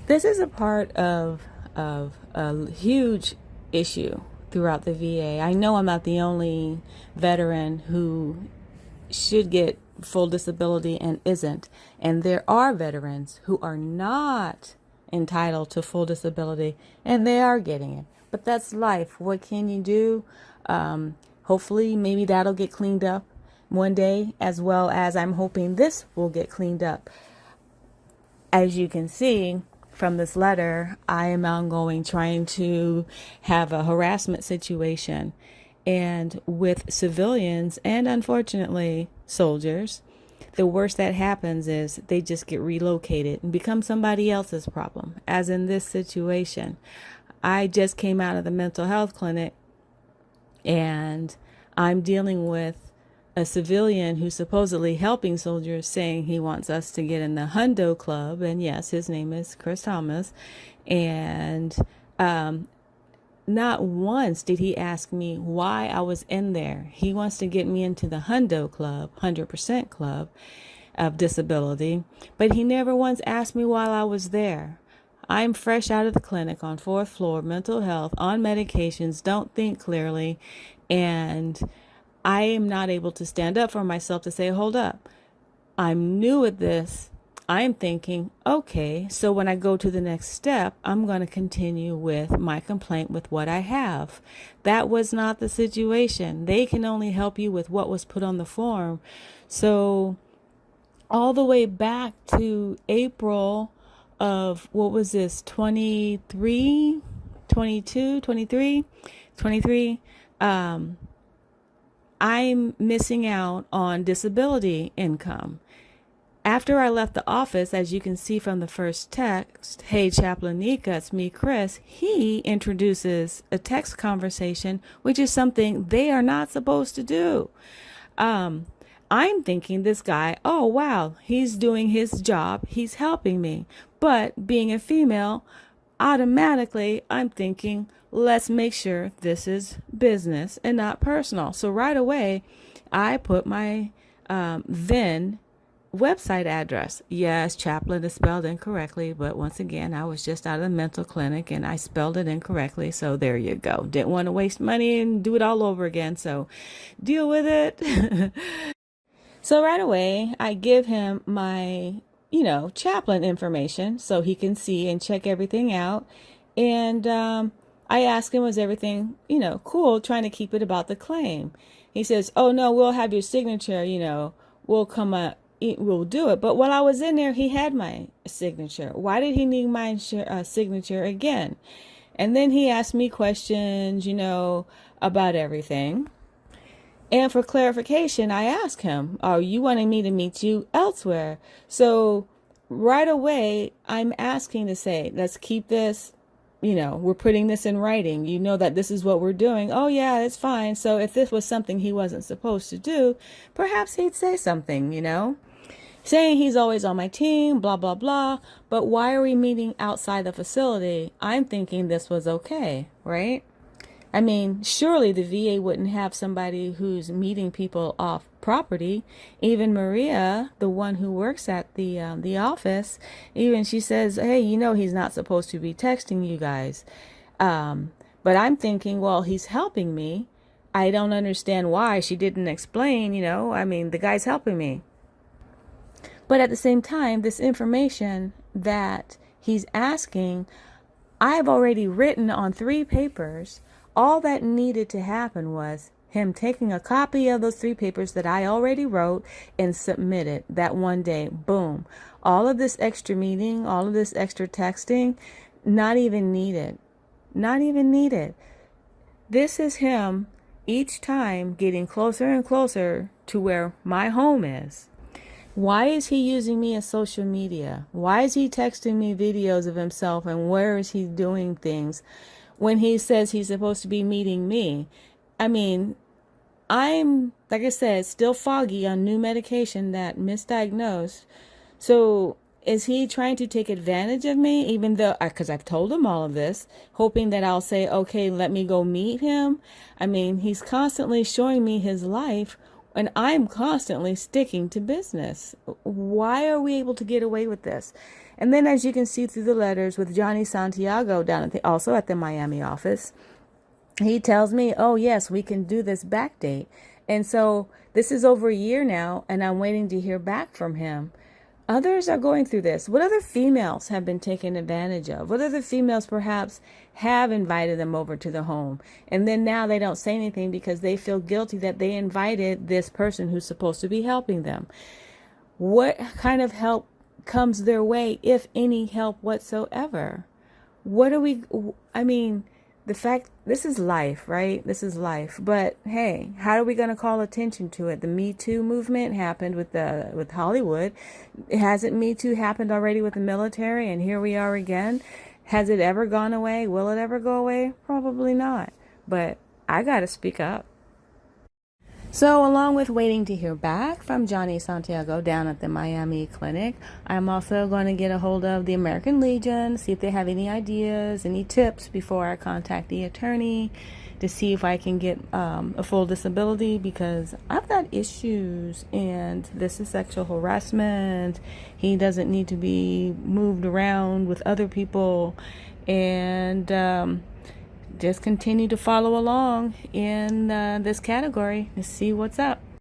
This is a part of a huge issue throughout the VA. I know I'm not the only veteran who should get full disability and isn't. And there are veterans who are not entitled to full disability and they are getting it. But that's life. What can you do? Hopefully, maybe that'll get cleaned up one day, as well as I'm hoping this will get cleaned up. As you can see from this letter, I am ongoing trying to have a harassment situation and with civilians and unfortunately soldiers. The worst that happens is they just get relocated and become somebody else's problem. As in this situation, I just came out of the mental health clinic and I'm dealing with a civilian who's supposedly helping soldiers, saying he wants us to get in the Hundo Club. And yes, his name is Chris Thomas. And not once did he ask me why I was in there. He wants to get me into the Hundo Club, 100% Club of Disability. But he never once asked me while I was there. I'm fresh out of the clinic on 4th floor, mental health, on medications, don't think clearly, and I am not able to stand up for myself to say, hold up, I'm new at this. I'm thinking, okay, so when I go to the next step, I'm going to continue with my complaint with what I have. That was not the situation. They can only help you with what was put on the form. So all the way back to April of, what was this, 23, 22, 23, 23, I'm missing out on disability income. After I left the office, as you can see from the first text, hey, Chaplain Nika, it's me, Chris, he introduces a text conversation, which is something they are not supposed to do. I'm thinking this guy, oh, wow, he's doing his job. He's helping me. But being a female, automatically I'm thinking, let's make sure this is business and not personal. So right away, I put my then website address. Yes, chaplain is spelled incorrectly, but once again, I was just out of the mental clinic and I spelled it incorrectly. So there you go. Didn't want to waste money and do it all over again. So deal with it. So right away, I give him my, chaplain information so he can see and check everything out. And I ask him, was everything, cool, trying to keep it about the claim. He says, oh, no, we'll have your signature, we'll come up, we'll do it. But while I was in there, he had my signature. Why did he need my signature again? And then he asked me questions, about everything. And for clarification, I asked him, are you wanting me to meet you elsewhere? So right away, I'm asking to say, let's keep this, we're putting this in writing. You know that this is what we're doing. Oh, yeah, it's fine. So if this was something he wasn't supposed to do, perhaps he'd say something, saying he's always on my team, blah, blah, blah. But why are we meeting outside the facility? I'm thinking this was okay, right? I mean, surely the VA wouldn't have somebody who's meeting people off property. Even Maria, the one who works at the office, even she says, hey, he's not supposed to be texting you guys. But I'm thinking, well, he's helping me. I don't understand why she didn't explain, the guy's helping me. But at the same time, this information that he's asking, I've already written on 3 papers. All that needed to happen was him taking a copy of those 3 papers that I already wrote and submitted that one day. Boom. All of this extra meeting, all of this extra texting, not even needed. Not even needed. This is him each time getting closer and closer to where my home is. Why is he using me as social media? Why is he texting me videos of himself and where is he doing things when he says he's supposed to be meeting me? I mean, I'm, like I said, still foggy on new medication that misdiagnosed. So is he trying to take advantage of me, even though, because I've told him all of this, hoping that I'll say, okay, let me go meet him? I mean, he's constantly showing me his life and I'm constantly sticking to business. Why are we able to get away with this? And then, as you can see through the letters with Johnny Santiago down at also at the Miami office, he tells me, oh, yes, we can do this back date. And so this is over a year now, and I'm waiting to hear back from him. Others are going through this. What other females have been taken advantage of? What other females perhaps have invited them over to the home? And then now they don't say anything because they feel guilty that they invited this person who's supposed to be helping them. What kind of help comes their way, if any help whatsoever? The fact, this is life, right? This is life. But hey, how are we going to call attention to it? The Me Too movement happened with Hollywood. Hasn't Me Too happened already with the military? And here we are again. Has it ever gone away? Will it ever go away? Probably not. But I got to speak up. So along with waiting to hear back from Johnny Santiago down at the Miami clinic, I'm also going to get a hold of the American Legion, see if they have any ideas, any tips before I contact the attorney to see if I can get a full disability, because I've got issues and this is sexual harassment. He doesn't need to be moved around with other people, and just continue to follow along in this category to see what's up.